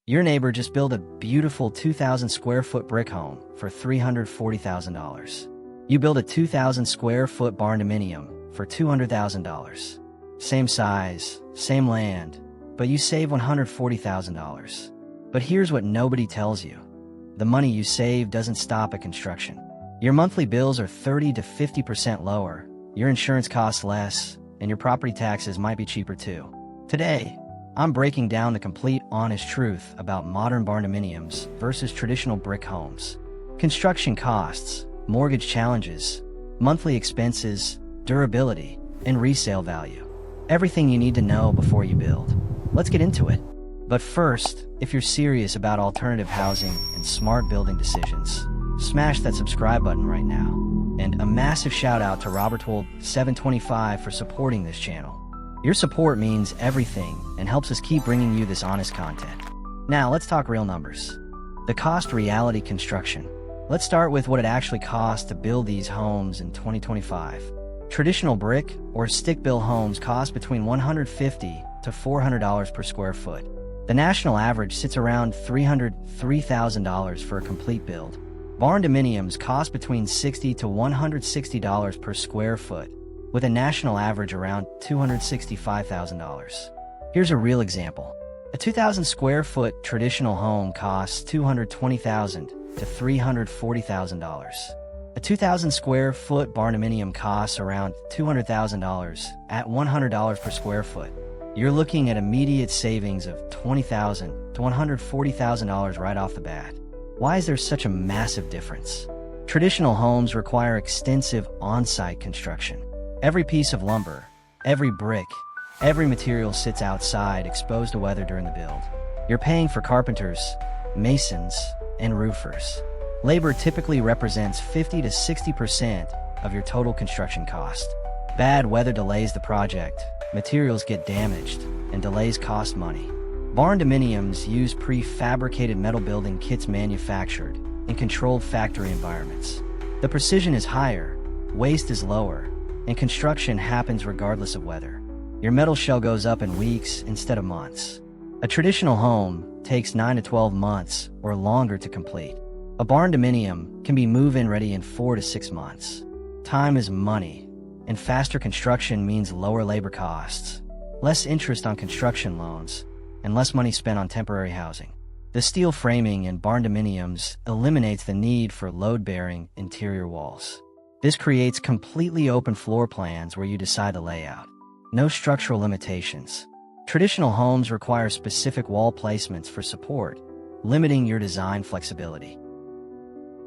Your neighbor just built a beautiful 2,000 square foot brick home for $340,000. You build a 2,000 square foot Barndominium for $200,000. Same size, same land, but you save $140,000. But here's what nobody tells you. The money you save doesn't stop at construction. Your monthly bills are 30 to 50% lower, your insurance costs less, and your property taxes might be cheaper too. Today, I'm breaking down the complete honest truth about modern Barndominiums versus traditional brick homes. Construction costs, mortgage challenges, monthly expenses, durability, and resale value. Everything you need to know before you build. Let's get into it. But first, if you're serious about alternative housing and smart building decisions, smash that subscribe button right now. And a massive shout out to Robertwold725 for supporting this channel. Your support means everything and helps us keep bringing you this honest content. Now let's talk real numbers. The cost reality construction. Let's start with what it actually costs to build these homes in 2025. Traditional brick or stick-built homes cost between $150 to $400 per square foot. The national average sits around $303,000 for a complete build. Barndominiums cost between $60 to $160 per square foot, with a national average around $265,000. Here's a real example. A 2,000 square foot traditional home costs $220,000 to $340,000. A 2,000 square foot Barnaminium costs around $200,000 at $100 per square foot. You're looking at immediate savings of $20,000 to $140,000 right off the bat. Why is there such a massive difference? Traditional homes require extensive on-site construction. Every piece of lumber, every brick, every material sits outside exposed to weather during the build. You're paying for carpenters, masons, and roofers. Labor typically represents 50 to 60% of your total construction cost. Bad weather delays the project, materials get damaged, and delays cost money. Barndominiums use prefabricated metal building kits manufactured in controlled factory environments. The precision is higher, waste is lower, and construction happens regardless of weather. Your metal shell goes up in weeks instead of months. A traditional home takes 9 to 12 months or longer to complete. A Barndominium can be move-in ready in 4 to 6 months. Time is money, and faster construction means lower labor costs, less interest on construction loans, and less money spent on temporary housing. The steel framing in Barndominiums eliminates the need for load-bearing interior walls. This creates completely open floor plans where you decide the layout. No structural limitations. Traditional homes require specific wall placements for support, limiting your design flexibility.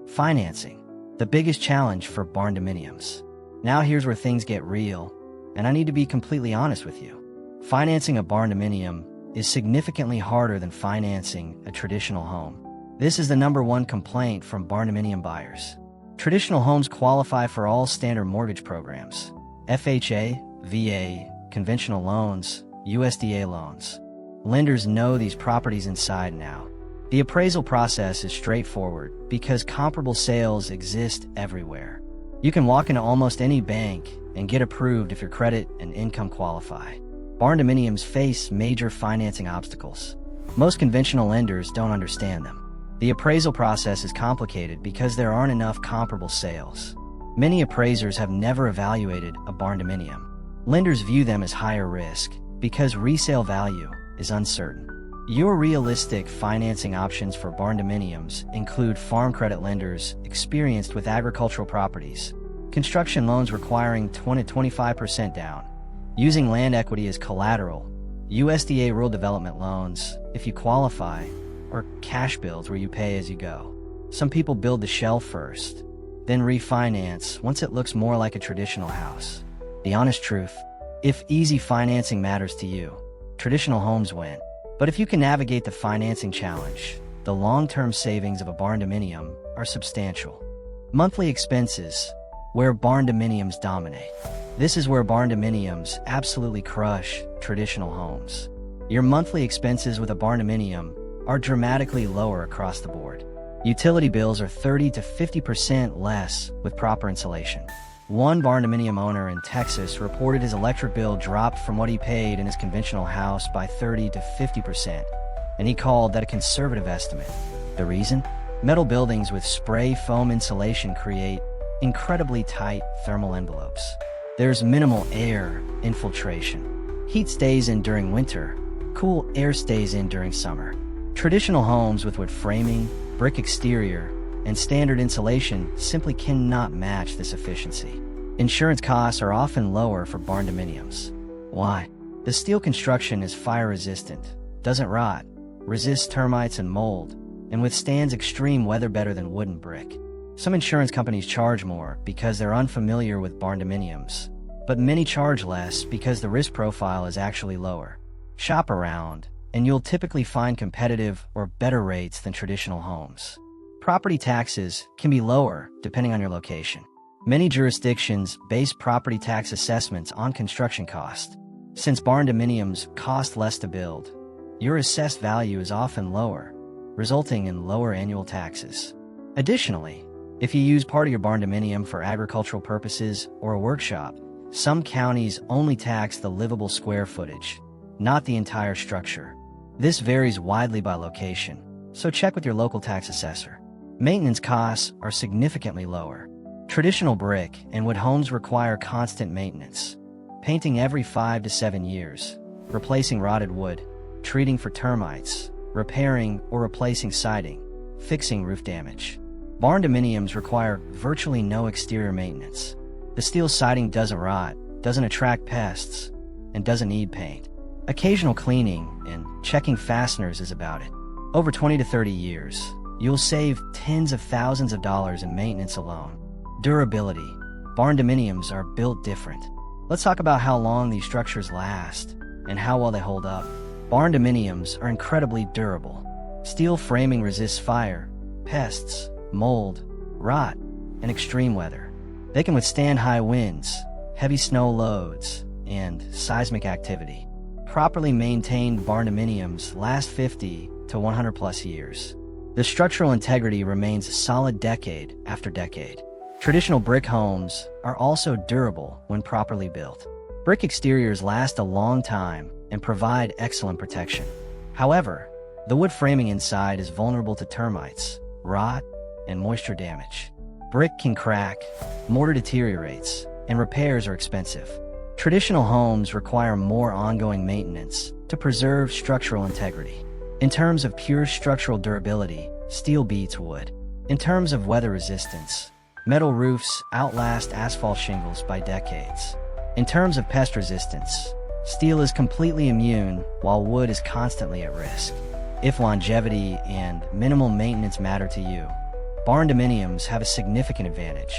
Financing. The biggest challenge for Barndominiums. Now here's where things get real, and I need to be completely honest with you. Financing a Barndominium is significantly harder than financing a traditional home. This is the #1 complaint from Barndominium buyers. Traditional homes qualify for all standard mortgage programs: FHA, VA, conventional loans, USDA loans. Lenders know these properties inside and out. The appraisal process is straightforward because comparable sales exist everywhere. You can walk into almost any bank and get approved if your credit and income qualify. Barndominiums face major financing obstacles. Most conventional lenders don't understand them. The appraisal process is complicated because there aren't enough comparable sales. Many appraisers have never evaluated a Barndominium. Lenders view them as higher risk because resale value is uncertain. Your realistic financing options for Barndominiums include farm credit lenders experienced with agricultural properties, construction loans requiring 20 to 25% down, using land equity as collateral, USDA rural development loans, if you qualify, or cash builds where you pay as you go. Some people build the shell first, then refinance once it looks more like a traditional house. The honest truth, if easy financing matters to you, traditional homes win. But if you can navigate the financing challenge, the long-term savings of a Barndominium are substantial. Monthly expenses, where Barndominiums dominate. This is where Barndominiums absolutely crush traditional homes. Your monthly expenses with a Barndominium are dramatically lower across the board. Utility bills are 30 to 50% less with proper insulation. One Barndominium owner in Texas reported his electric bill dropped from what he paid in his conventional house by 30 to 50%. and he called that a conservative estimate. The reason? Metal buildings with spray foam insulation create incredibly tight thermal envelopes. There's minimal air infiltration. Heat stays in during winter, cool air stays in during summer. Traditional homes with wood framing, brick exterior, and standard insulation simply cannot match this efficiency. Insurance costs are often lower for Barndominiums. Why? The steel construction is fire-resistant, doesn't rot, resists termites and mold, and withstands extreme weather better than wooden brick. Some insurance companies charge more because they're unfamiliar with Barndominiums, but many charge less because the risk profile is actually lower. Shop around, and you'll typically find competitive or better rates than traditional homes. Property taxes can be lower depending on your location. Many jurisdictions base property tax assessments on construction cost. Since Barndominiums cost less to build, your assessed value is often lower, resulting in lower annual taxes. Additionally, if you use part of your Barndominium for agricultural purposes or a workshop, some counties only tax the livable square footage, not the entire structure. This varies widely by location, so check with your local tax assessor. Maintenance costs are significantly lower. Traditional brick and wood homes require constant maintenance, painting every 5 to 7 years, replacing rotted wood, treating for termites, repairing or replacing siding, fixing roof damage. Barndominiums require virtually no exterior maintenance. The steel siding doesn't rot, doesn't attract pests, and doesn't need paint. Occasional cleaning and checking fasteners is about it. Over 20 to 30 years, you'll save tens of thousands of dollars in maintenance alone. Durability. Barndominiums are built different. Let's talk about how long these structures last and how well they hold up. Barndominiums are incredibly durable. Steel framing resists fire, pests, mold, rot, and extreme weather. They can withstand high winds, heavy snow loads, and seismic activity. Properly maintained Barndominiums last 50 to 100 plus years. The structural integrity remains solid decade after decade. Traditional brick homes are also durable when properly built. Brick exteriors last a long time and provide excellent protection. However, the wood framing inside is vulnerable to termites, rot, and moisture damage. Brick can crack, mortar deteriorates, and repairs are expensive. Traditional homes require more ongoing maintenance to preserve structural integrity. In terms of pure structural durability, steel beats wood. In terms of weather resistance, metal roofs outlast asphalt shingles by decades. In terms of pest resistance, steel is completely immune while wood is constantly at risk. If longevity and minimal maintenance matter to you, Barndominiums have a significant advantage.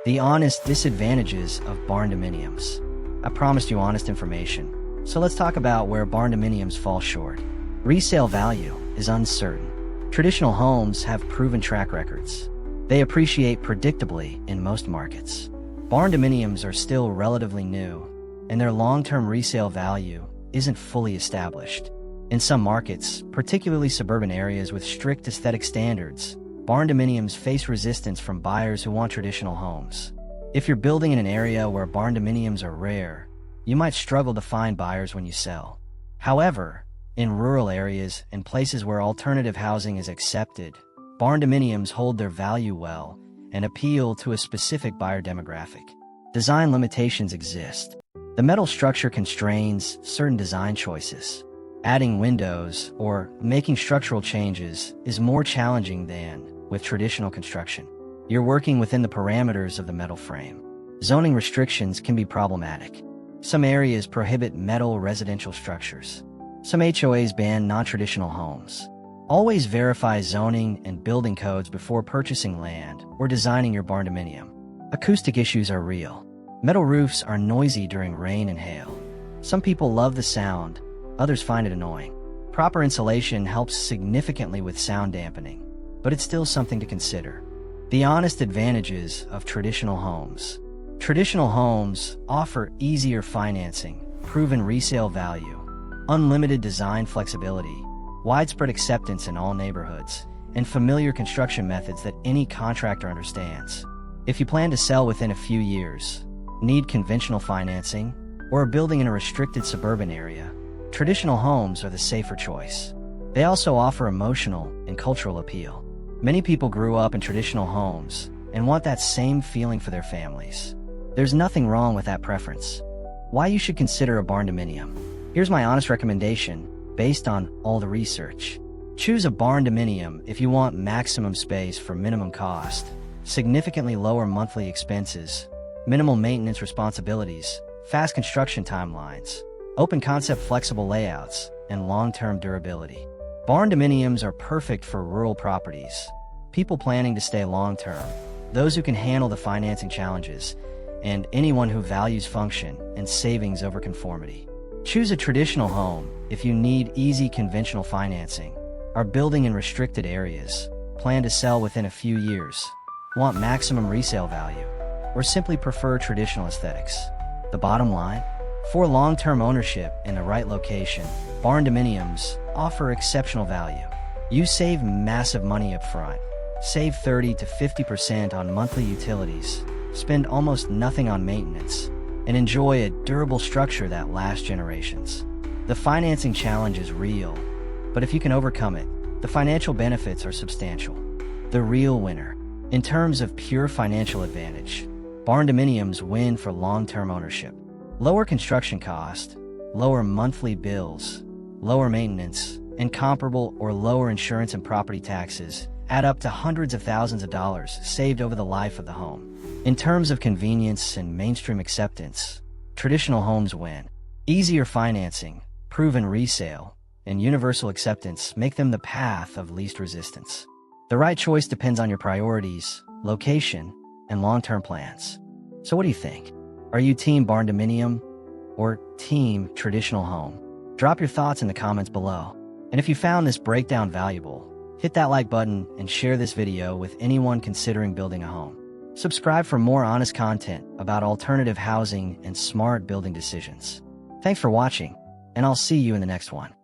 The honest disadvantages of Barndominiums. I promised you honest information, so let's talk about where Barndominiums fall short. Resale value is uncertain. Traditional homes have proven track records. They appreciate predictably in most markets. Barndominiums are still relatively new, and their long-term resale value isn't fully established. In some markets, particularly suburban areas with strict aesthetic standards, Barndominiums face resistance from buyers who want traditional homes. If you're building in an area where Barndominiums are rare, you might struggle to find buyers when you sell. However, in rural areas and places where alternative housing is accepted, Barndominiums hold their value well and appeal to a specific buyer demographic. Design limitations exist. The metal structure constrains certain design choices. Adding windows or making structural changes is more challenging than with traditional construction. You're working within the parameters of the metal frame. Zoning restrictions can be problematic. Some areas prohibit metal residential structures. Some HOAs ban non-traditional homes. Always verify zoning and building codes before purchasing land or designing your Barndominium. Acoustic issues are real. Metal roofs are noisy during rain and hail. Some people love the sound, others find it annoying. Proper insulation helps significantly with sound dampening, but it's still something to consider. The honest advantages of traditional homes. Traditional homes offer easier financing, proven resale value, unlimited design flexibility, widespread acceptance in all neighborhoods, and familiar construction methods that any contractor understands. If you plan to sell within a few years, need conventional financing, or are building in a restricted suburban area, traditional homes are the safer choice. They also offer emotional and cultural appeal. Many people grew up in traditional homes and want that same feeling for their families. There's nothing wrong with that preference. Why you should consider a Barndominium. Here's my honest recommendation based on all the research. Choose a Barndominium if you want maximum space for minimum cost, significantly lower monthly expenses, minimal maintenance responsibilities, fast construction timelines, open concept flexible layouts, and long-term durability. Barndominiums are perfect for rural properties, people planning to stay long-term, those who can handle the financing challenges, and anyone who values function and savings over conformity. Choose a traditional home if you need easy conventional financing, are building in restricted areas, plan to sell within a few years, want maximum resale value, or simply prefer traditional aesthetics. The bottom line? For long-term ownership in the right location, Barndominiums offer exceptional value. You save massive money up front, save 30 to 50% on monthly utilities, spend almost nothing on maintenance, and enjoy a durable structure that lasts generations. The financing challenge is real, but if you can overcome it, the financial benefits are substantial. The real winner. In terms of pure financial advantage, Barndominiums win for long-term ownership. Lower construction cost, lower monthly bills, lower maintenance, and comparable or lower insurance and property taxes add up to hundreds of thousands of dollars saved over the life of the home. In terms of convenience and mainstream acceptance, traditional homes win. Easier financing, proven resale, and universal acceptance make them the path of least resistance. The right choice depends on your priorities, location, and long-term plans. So what do you think? Are you team Barndominium or team traditional home? Drop your thoughts in the comments below. And if you found this breakdown valuable, hit that like button and share this video with anyone considering building a home. Subscribe for more honest content about alternative housing and smart building decisions. Thanks for watching, and I'll see you in the next one.